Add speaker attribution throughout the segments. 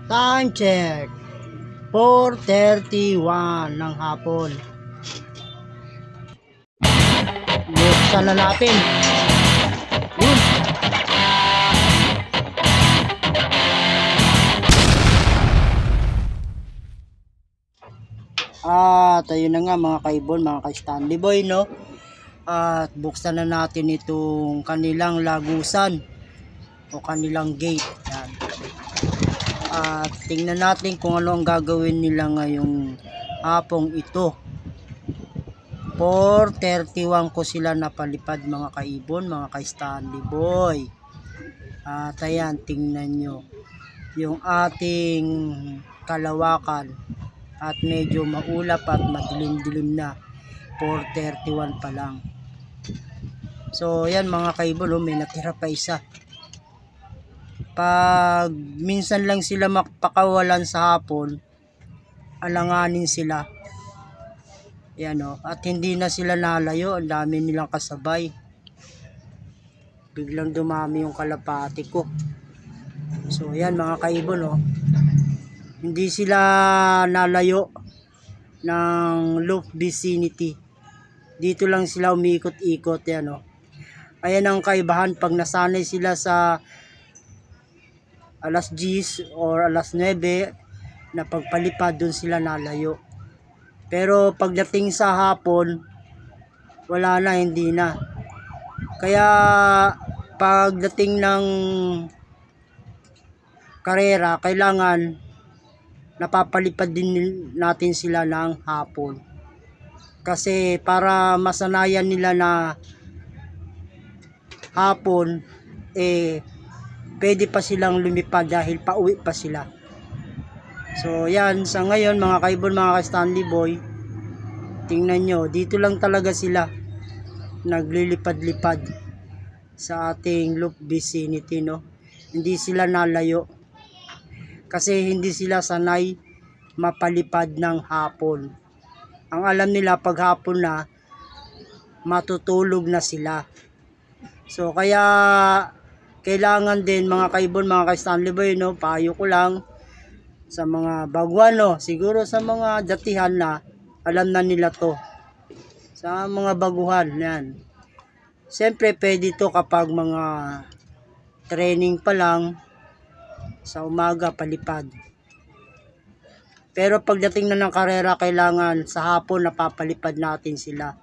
Speaker 1: Time check. 4:31 ng hapon. Buksan na natin. Yun. At ayun na nga mga kaibon, mga ka-Stanley Boy, no? At buksan na natin itong kanilang lagusan o kanilang gate. Yan. At tingnan natin kung ano ang gagawin nila ngayong hapong ito. 4:31 ko sila napalipad mga kaibon, mga ka-Stanley Boy. At ayan, tingnan nyo yung ating kalawakan at medyo maulap at madilim-dilim na. 4:31 pa lang. So yan mga kaibon, may natira pa isa. Pag minsan lang sila makapakawalan sa hapon, alanganin sila. Yan o, at hindi na sila nalayo, ang dami nilang kasabay. Biglang dumami yung kalapati ko. So yan mga kaibon o, hindi sila nalayo ng loop vicinity. Dito lang sila umiikot-ikot yan o. Ayan ang kaibahan pag nasanay sila sa alas 10 or alas 9 na pagpalipad, dun sila nalayo. Pero pagdating sa hapon, wala na, hindi na. Kaya pagdating ng karera, kailangan napapalipad din natin sila ng hapon. Kasi para masanayan nila na hapon, pwede pa silang lumipad dahil pauwi pa sila. So yan, sa ngayon mga kaibon, mga ka-Stanley Boy, tingnan nyo, dito lang talaga sila naglilipad-lipad sa ating loop vicinity, no? Hindi sila nalayo kasi hindi sila sanay mapalipad ng hapon. Ang alam nila pag hapon na, matutulog na sila. So kaya kailangan din mga kaibon, mga ka-Stanley Boy, no? Payo ko lang sa mga baguhan, no? Siguro sa mga datihan na alam na nila to. Sa mga baguhan, yan. Siyempre pwede to kapag mga training pa lang, sa umaga palipad. Pero pagdating na ng karera, kailangan sa hapon napapalipad natin sila.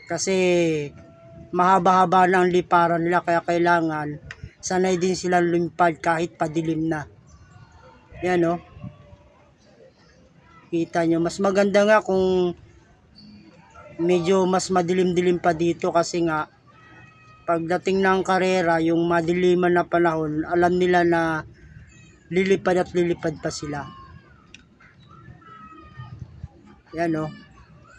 Speaker 1: Kasi mahaba-haba na ang liparan nila, kaya kailangan sanay din sila lumipad kahit padilim na. Yan o. Kita nyo, mas maganda nga kung medyo mas madilim-dilim pa dito, kasi nga pagdating ng karera, yung madiliman na panahon, alam nila na lilipad at lilipad pa sila. Yan o.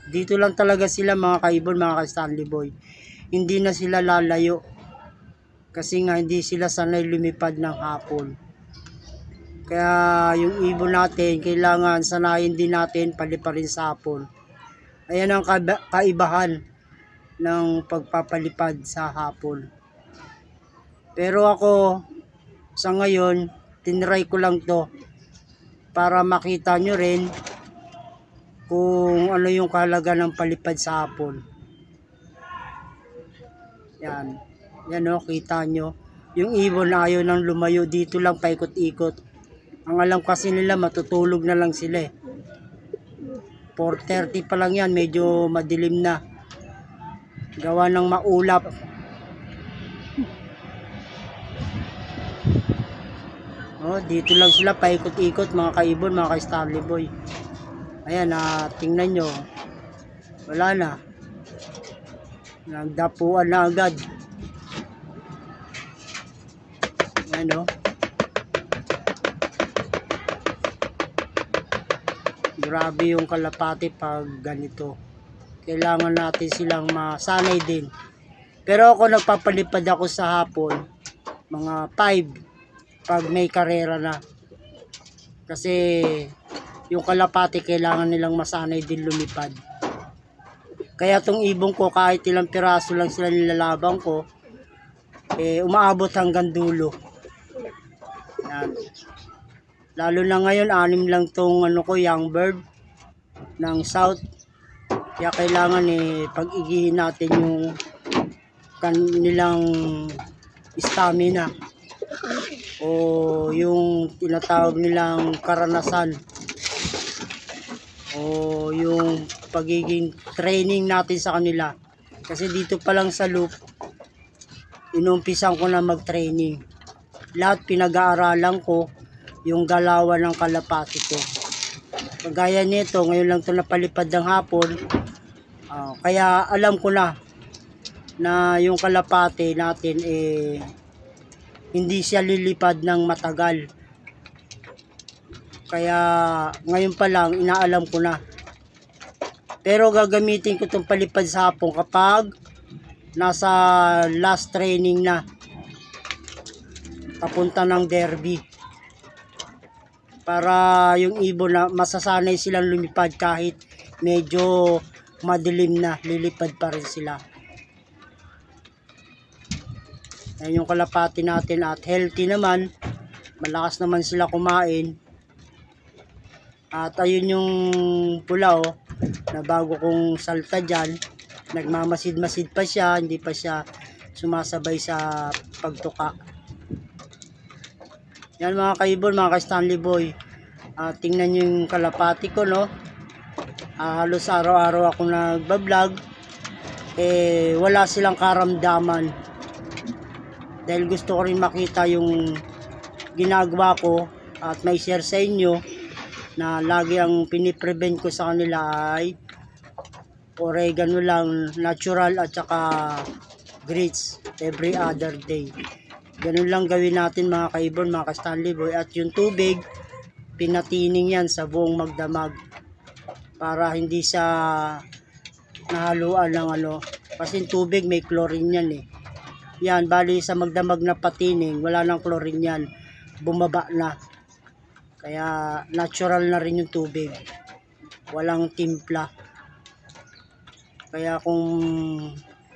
Speaker 1: Dito lang talaga sila mga kaibon, mga ka-Stanley Boy. Hindi na sila lalayo. Kasi nga hindi sila sanay lumipad ng hapon. Kaya yung ibon natin, kailangan sanayin din natin paliparin sa hapon. Ayan ang kaibahan ng pagpapalipad sa hapon. Pero ako, sa ngayon, tinry ko lang to para makita nyo rin kung ano yung kahalaga ng palipad sa hapon. Yan. Yan o, kita nyo. Yung ibon na ayaw nang lumayo, dito lang paikot-ikot. Ang alam kasi nila, matutulog na lang sila eh. 4:30 pa lang yan, medyo madilim na. Gawa ng maulap. Oh, dito lang sila paikot-ikot mga kaibon, mga ka-Stanley Boy. Ayan, tingnan nyo. Wala na. Nagdapuan na agad. Ayan o. Grabe yung kalapati pag ganito. Kailangan natin silang masanay din. Pero ako nagpapalipad ako sa hapon, mga 5 pag may karera na. Kasi yung kalapati kailangan nilang masanay din lumipad. Kaya tong ibong ko, kahit ilang piraso lang sila nilalabang ko, umaabot hanggang dulo. Yan. Lalo na ngayon, 6 lang tong young bird ng South. Kaya kailangan pag-igihin natin yung kanilang stamina o yung tinatawag nilang karanasan o yung pagiging training natin sa kanila. Kasi dito pa lang sa loop, inumpisan ko na mag-training. Lahat pinag-aaralan ko yung galawan ng kalapati ko. Kagaya nito, ngayon lang ito napalipad ng hapon. Kaya alam ko na yung kalapati natin hindi siya lilipad ng matagal. Kaya ngayon pa lang inaalam ko na. Pero gagamitin ko itong palipad sa hapon kapag nasa last training na. Papunta ng derby. Para yung ibon na masasanay silang lumipad kahit medyo madilim na, lilipad pa rin sila. Yan yung kalapati natin at healthy naman, malakas naman sila kumain. At ayun yung pula na bago kong salta dyan, nagmamasid-masid pa siya, hindi pa siya sumasabay sa pagtuka. Yan mga kaibon, mga ka-Stanley Boy. Tingnan nyo yung kalapati ko, no? Halos araw-araw ako nagbablog. Wala silang karamdaman. Dahil gusto ko rin makita yung ginagawa ko at may share sa inyo na lagi ang piniprevent ko sa kanila ay oregano lang, natural at saka grits every other day. Ganun lang gawin natin mga kaibon, mga ka-Stanley Boy. At yung tubig, pinatining yan sa buong magdamag para hindi siya nahaluan ng kasi yung tubig may chlorine yan yan, bali sa magdamag na patining wala nang chlorine yan, bumaba na, kaya natural na rin yung tubig, walang timpla. Kaya kung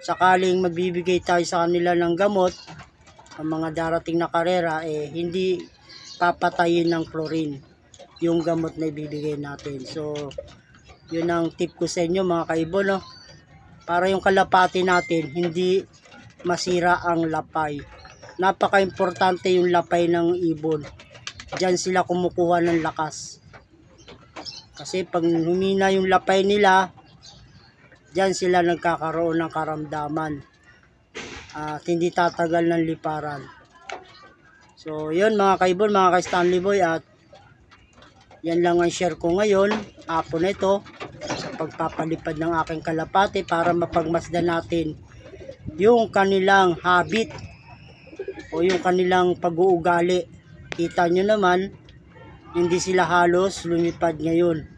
Speaker 1: sakaling magbibigay tayo sa kanila ng gamot ang mga darating na karera, hindi papatayin ng chlorine yung gamot na ibibigay natin. So yun ang tip ko sa inyo mga kaibon, para yung kalapati natin hindi masira ang lapay. Napaka-importante yung lapay ng ibon. Diyan sila kumukuha ng lakas. Kasi pag humina yung lapay nila, diyan sila nagkakaroon ng karamdaman. At hindi tatagal ng liparan. So yun mga kaibon, mga ka-Stanley Boy, at yan lang ang share ko ngayon, hapon na ito, sa pagpapalipad ng aking kalapati para mapagmasdan natin yung kanilang habit o yung kanilang pag-uugali. Kita nyo naman, hindi sila halos lumipad ngayon.